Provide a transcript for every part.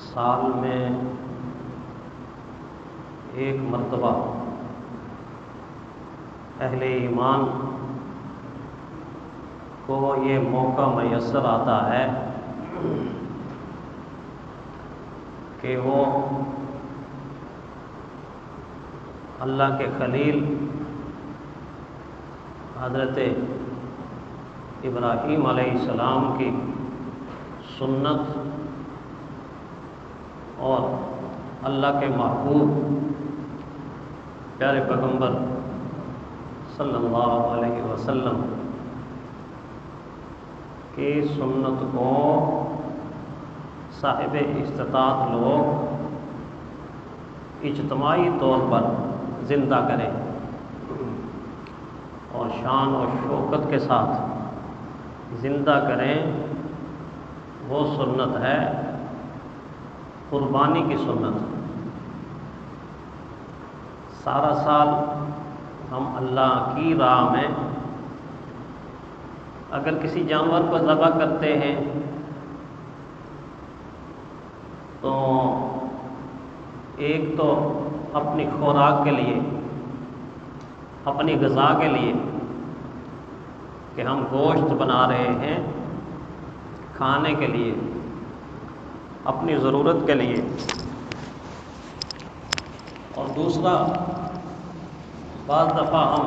سال میں ایک مرتبہ اہل ایمان کو یہ موقع میسر آتا ہے کہ وہ اللہ کے خلیل حضرت ابراہیم علیہ السلام کی سنت اور اللہ کے محبوب پیارے پیغمبر صلی اللہ علیہ وسلم کی سنت کو صاحب استطاعت لوگ اجتماعی طور پر زندہ کریں اور شان و شوکت کے ساتھ زندہ کریں، وہ سنت ہے قربانی کی سنت۔ سارا سال ہم اللہ کی راہ میں اگر کسی جانور کو ذبح کرتے ہیں تو ایک تو اپنی خوراک کے لیے، اپنی غذا کے لیے کہ ہم گوشت بنا رہے ہیں کھانے کے لیے، اپنی ضرورت کے لیے، اور دوسرا بعض دفعہ ہم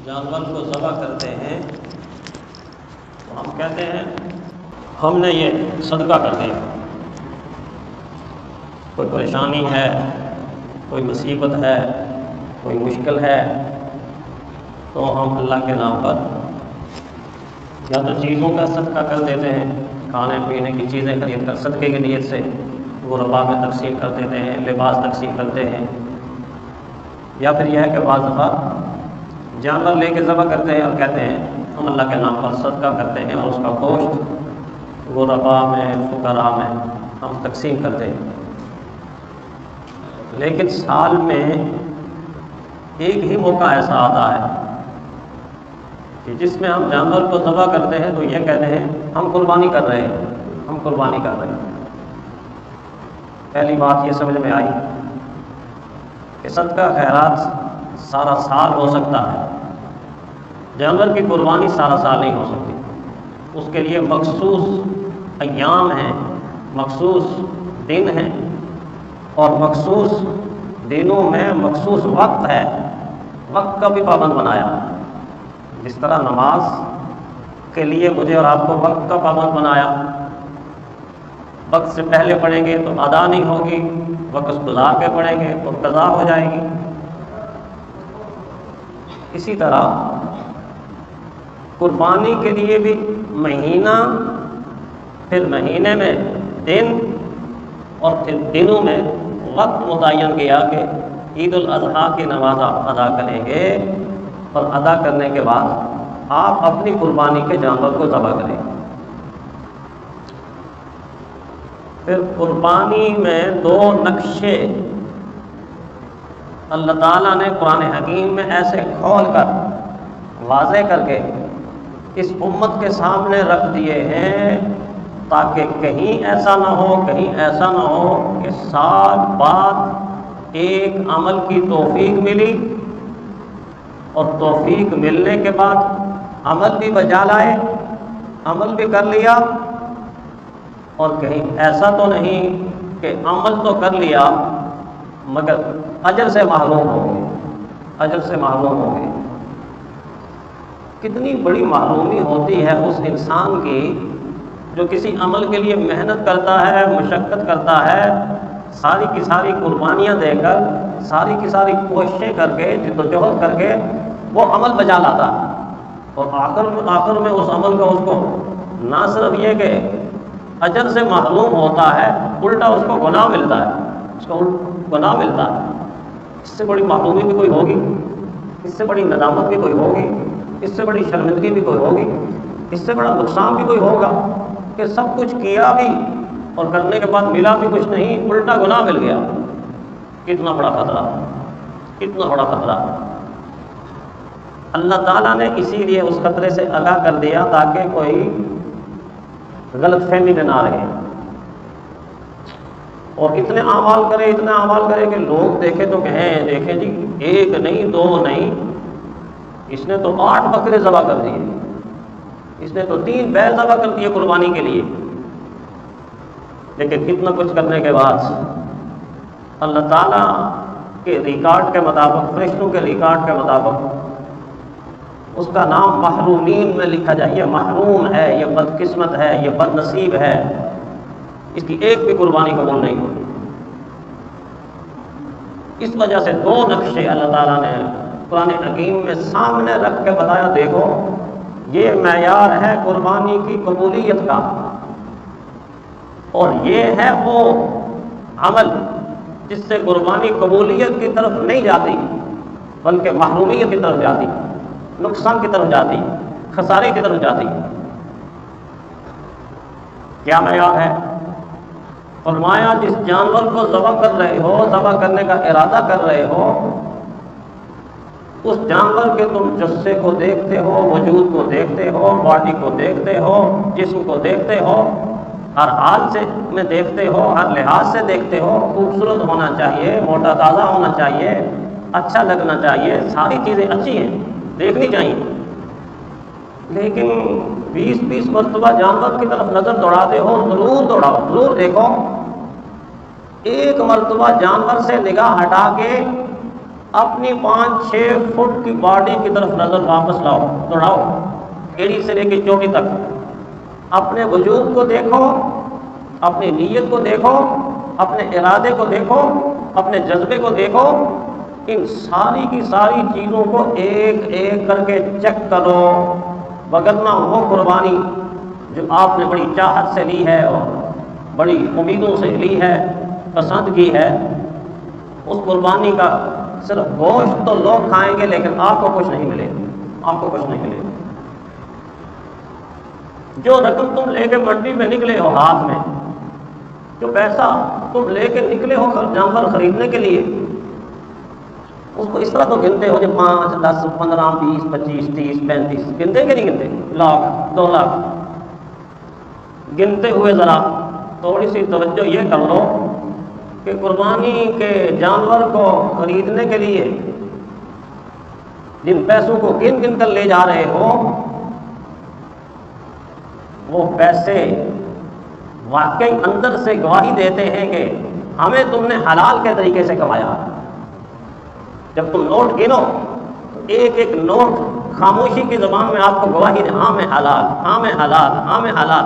جانور کو ذبح کرتے ہیں تو ہم کہتے ہیں ہم نے یہ صدقہ کر دیا۔ کوئی پریشانی ہے، کوئی مصیبت ہے، کوئی مشکل ہے، تو ہم اللہ کے نام پر یا تو چیزوں کا صدقہ کر دیتے ہیں، کھانے پینے کی چیزیں خرید کر صدقے کی نیت سے غرباء میں تقسیم کر دیتے ہیں، لباس تقسیم کرتے ہیں، یا پھر یہ ہے کہ بعض دفعہ جانور لے کے ذبح کرتے ہیں اور کہتے ہیں ہم اللہ کے نام پر صدقہ کرتے ہیں اور اس کا گوشت غرباء میں، فقراء میں ہم تقسیم کرتے ہیں۔ لیکن سال میں ایک ہی موقع ایسا آتا ہے کہ جس میں ہم جانور کو ذبح کرتے ہیں تو یہ کہتے ہیں ہم قربانی کر رہے ہیں، ہم قربانی کر رہے ہیں۔ پہلی بات یہ سمجھ میں آئی کہ صدقہ خیرات سارا سال ہو سکتا ہے، جانور کی قربانی سارا سال نہیں ہو سکتی۔ اس کے لیے مخصوص ایام ہیں، مخصوص دن ہیں، اور مخصوص دنوں میں مخصوص وقت ہے، وقت کا بھی پابند بنایا۔ جس طرح نماز کے لیے مجھے اور آپ کو وقت کا پابند بنایا، وقت سے پہلے پڑھیں گے تو ادا نہیں ہوگی، وقت گزار کے پڑھیں گے تو قضا ہو جائے گی۔ اسی طرح قربانی کے لیے بھی مہینہ، پھر مہینے میں دن، اور پھر دنوں میں وقت متعین کیا کہ عید الاضحیٰ کی نماز آپ ادا کریں گے، اور ادا کرنے کے بعد آپ اپنی قربانی کے جانور کو ذبح کریں۔ پھر قربانی میں دو نقشے اللہ تعالیٰ نے قرآن حکیم میں ایسے کھول کر واضح کر کے اس امت کے سامنے رکھ دیے ہیں تاکہ کہیں ایسا نہ ہو کہ سال بعد ایک عمل کی توفیق ملی اور توفیق ملنے کے بعد عمل بھی بجا لائے، عمل بھی کر لیا، اور کہیں ایسا تو نہیں کہ عمل تو کر لیا مگر اجر سے محروم ہو گئے۔ کتنی بڑی محرومی ہوتی ہے اس انسان کی جو کسی عمل کے لیے محنت کرتا ہے، مشقت کرتا ہے، ساری کی ساری قربانیاں دے کر، ساری کی ساری کوششیں کر کے، جدوجہد کر کے وہ عمل بجا لاتا ہے، اور آخر میں اس عمل کا اس کو نہ صرف یہ کہ اجر سے محروم ہوتا ہے، الٹا اس کو گناہ ملتا ہے۔ اس سے بڑی محرومی بھی کوئی ہوگی، اس سے بڑی ندامت بھی کوئی ہوگی، اس سے بڑی شرمندگی بھی کوئی ہوگی، اس سے بڑا نقصان بھی کوئی ہوگا کہ سب کچھ کیا بھی اور کرنے کے بعد ملا بھی کچھ نہیں، الٹا گناہ مل گیا۔ کتنا بڑا خطرہ۔ اللہ تعالیٰ نے اسی لیے اس خطرے سے آگاہ کر دیا تاکہ کوئی غلط فہمی میں نہ رہے اور اتنے اعمال کرے کہ لوگ دیکھیں تو کہیں دیکھیں جی ایک نہیں دو نہیں، اس نے تو 8 بکرے ذبح کر دیے، اس نے تو 3 بیل ذبح کر دیے قربانی کے لیے۔ لیکن کتنا کچھ کرنے کے بعد اللہ تعالیٰ کے ریکارڈ کے مطابق، فرشتوں کے ریکارڈ کے مطابق اس کا نام محرومین میں لکھا جائے، یہ محروم ہے، یہ بدقسمت ہے، یہ بد نصیب ہے، اس کی ایک بھی قربانی قبول نہیں ہوئی۔ اس وجہ سے 2 نقشے اللہ تعالیٰ نے قرآن حکیم میں سامنے رکھ کے بتایا، دیکھو یہ معیار ہے قربانی کی قبولیت کا، اور یہ ہے وہ عمل جس سے قربانی قبولیت کی طرف نہیں جاتی بلکہ محرومیت کی طرف جاتی، نقصان کی طرف جاتی، خسارے کی طرف جاتی۔ کیا معیار ہے؟ فرمایا جس جانور کو ذبح کر رہے ہو، ذبح کرنے کا ارادہ کر رہے ہو، اس جانور کے تم جثے کو دیکھتے ہو، وجود کو دیکھتے ہو، باڈی کو دیکھتے ہو، جسم کو دیکھتے ہو، ہر حال سے میں دیکھتے ہو، ہر لحاظ سے دیکھتے ہو، خوبصورت ہونا چاہیے، موٹا تازہ ہونا چاہیے، اچھا لگنا چاہیے، ساری چیزیں اچھی ہیں، دیکھنی چاہیے۔ لیکن 20 مرتبہ جانور کی طرف نظر دوڑاتے ہو، ضرور دوڑاؤ، ضرور دیکھو، ایک مرتبہ جانور سے نگاہ ہٹا کے اپنی 5-6 فٹ کی باڈی کی طرف نظر واپس لاؤ، دوڑاؤ، ایڑی سے لے کے چوٹی تک، اپنے وجود کو دیکھو، اپنی نیت کو دیکھو، اپنے ارادے کو دیکھو، اپنے جذبے کو دیکھو، ان ساری کی ساری چیزوں کو ایک ایک کر کے چیک کرو، وگرنہ وہ قربانی جو آپ نے بڑی چاہت سے لی ہے اور بڑی امیدوں سے لی ہے، پسند کی ہے، اس قربانی کا صرف گوشت تو لوگ کھائیں گے لیکن آپ کو کچھ نہیں ملے گا، آپ کو کچھ نہیں ملے گا۔ جو رقم تم لے کے منڈی میں نکلے ہو ہاتھ میں، جو پیسہ تم لے کے نکلے ہو جانور خریدنے کے لیے، اس کو اس طرح تو گنتے ہو جو 5 10 15 20 25 30 35 گنتے کہ نہیں گنتے، لاکھ 2 لاکھ گنتے ہوئے ذرا تھوڑی سی توجہ یہ کر لو کہ قربانی کے جانور کو خریدنے کے لیے جن پیسوں کو گن گن کر لے جا رہے ہو، وہ پیسے واقعی اندر سے گواہی دیتے ہیں کہ ہمیں تم نے حلال کے طریقے سے کمایا۔ جب تم نوٹ گنو تو ایک ایک نوٹ خاموشی کی زبان میں آپ کو گواہی دے، ہاں میں حلال، ہاں میں حلال، ہاں میں حلال،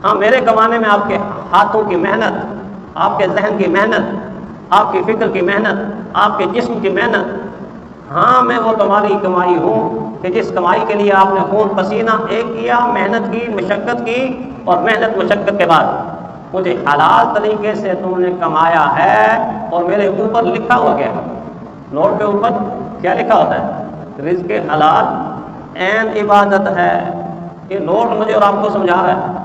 ہاں میرے کمانے میں آپ کے ہاتھوں کی محنت، آپ کے ذہن کی محنت، آپ کی فکر کی محنت، آپ کے جسم کی محنت، ہاں میں وہ تمہاری کمائی ہوں کہ جس کمائی کے لیے آپ نے خون پسینہ ایک کیا، محنت کی، مشقت کی، اور محنت مشقت کے بعد مجھے حلال طریقے سے تم نے کمایا ہے، اور میرے اوپر لکھا ہوا کیا ہے، نوٹ کے اوپر کیا لکھا ہوتا ہے؟ رزق حلال عین عبادت ہے۔ یہ نوٹ مجھے اور آپ کو سمجھا رہا ہے۔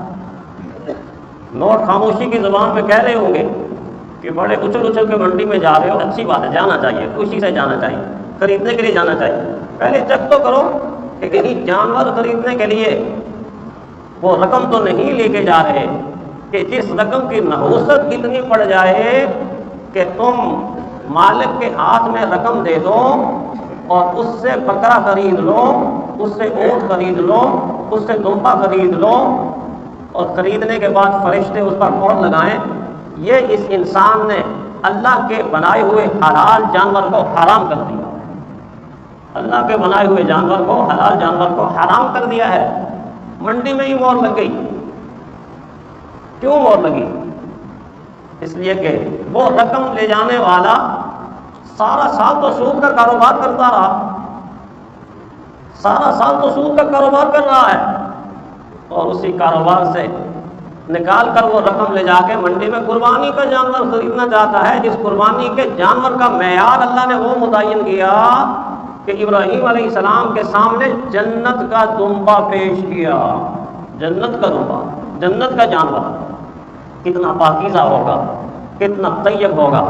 نوٹ خاموشی کی زبان پہ کہہ رہے ہوں گے کہ بڑے اچھل اچھل کے منڈی میں جا رہے ہو، اچھی بات ہے، جانا چاہیے، خوشی سے جانا چاہیے، خریدنے کے لیے جانا چاہیے۔ پہلے چیک تو کرو کہ کہیں جانور خریدنے کے لیے وہ رقم تو نہیں لے کے جا رہے کہ جس رقم کی نحوست اتنی پڑ جائے کہ تم مالک کے ہاتھ میں رقم دے دو اور اس سے بکرا خرید لو، اس سے اونٹ خرید لو، اس سے دمبا خرید لو، اور خریدنے کے بعد فرشتے اس پر مہر لگائیں۔ یہ اس انسان نے اللہ کے بنائے ہوئے حلال جانور کو حرام کر دیا، اللہ کے بنائے ہوئے جانور کو، حلال جانور کو حرام کر دیا ہے۔ منڈی میں ہی مہر لگ گئی۔ کیوں مہر لگی؟ اس لیے کہ وہ رقم لے جانے والا سارا سال تو سود کا کاروبار کرتا رہا، سارا سال تو سود کا کاروبار کر رہا ہے، اور اسی کاروبار سے نکال کر وہ رقم لے جا کے منڈی میں قربانی کا جانور خریدنا چاہتا ہے، جس قربانی کے جانور کا معیار اللہ نے وہ متعین کیا کہ ابراہیم علیہ السلام کے سامنے جنت کا دمبا پیش کیا، جنت کا دمبا، جنت کا جانور، کتنا پاکیزہ ہوگا، کتنا طیب ہوگا،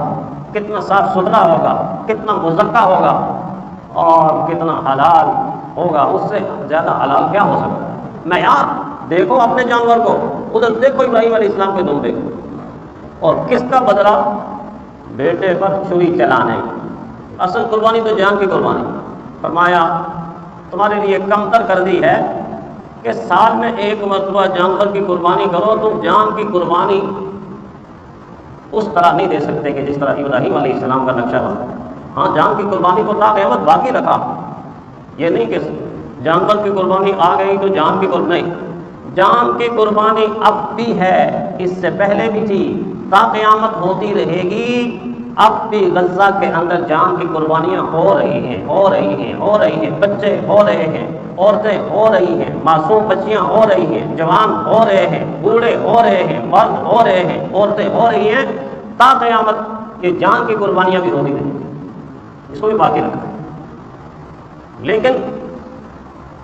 کتنا صاف ستھرا ہوگا، کتنا مزکا ہوگا، اور کتنا حلال ہوگا۔ اس سے زیادہ حلال کیا ہو سکتا ہے؟ معیار دیکھو اپنے جانور کو، ادھر دیکھو ابراہیم علیہ السلام کے دمبے کو، اور کس کا بدلہ؟ بیٹے پر چھری چلانے. اصل قربانی تو جان کی قربانی. فرمایا تمہارے لیے کم تر کر دی ہے کہ سال میں ایک مرتبہ جانور کی قربانی کرو. تم جان کی قربانی اس طرح نہیں دے سکتے کہ جس طرح ابراہیم علیہ السلام کا نقشہ بنا. ہاں جان کی قربانی کو تا قیامت باقی رکھا. یہ نہیں کہ جانور کی قربانی آ گئی تو جان کی قربانی نہیں. جان کی قربانی اب بھی ہے، اس سے پہلے بھی تھی، تا قیامت ہوتی رہے گی. اب بھی غزہ کے اندر جان کی قربانیاں ہو رہی ہیں، ہو رہی ہیں، ہو رہی ہیں. بچے ہو رہے ہیں، عورتیں ہو رہی ہیں، معصوم بچیاں ہو رہی ہیں، جوان ہو رہے ہیں، بوڑھے ہو رہے ہیں، مرد ہو رہے ہیں، عورتیں ہو رہی ہیں. تا قیامت یہ جان کی قربانیاں بھی ہوتی رہیں گی، اس کو بھی باقی رکھا ہے. لیکن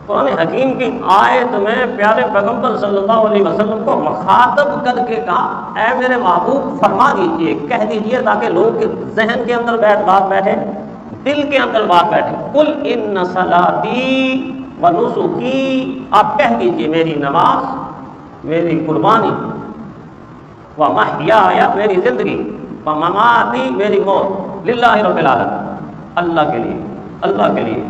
قرآن حکیم کی آیت میں پیارے پیغمبر صلی اللہ علیہ وسلم کو مخاطب کر کے کہا اے میرے محبوب فرما دیجئے، کہہ دیجئے، تاکہ لوگوں کے ذہن کے اندر بات بیٹھے، دل کے اندر بات بیٹھے. قل ان صلاتی و نسکی، آپ کہہ دیجئے میری نماز، میری قربانی، و محیایا میری زندگی، و مماتی میری موت، للہ رب العالمین، اللہ کے لیے، اللہ کے لیے.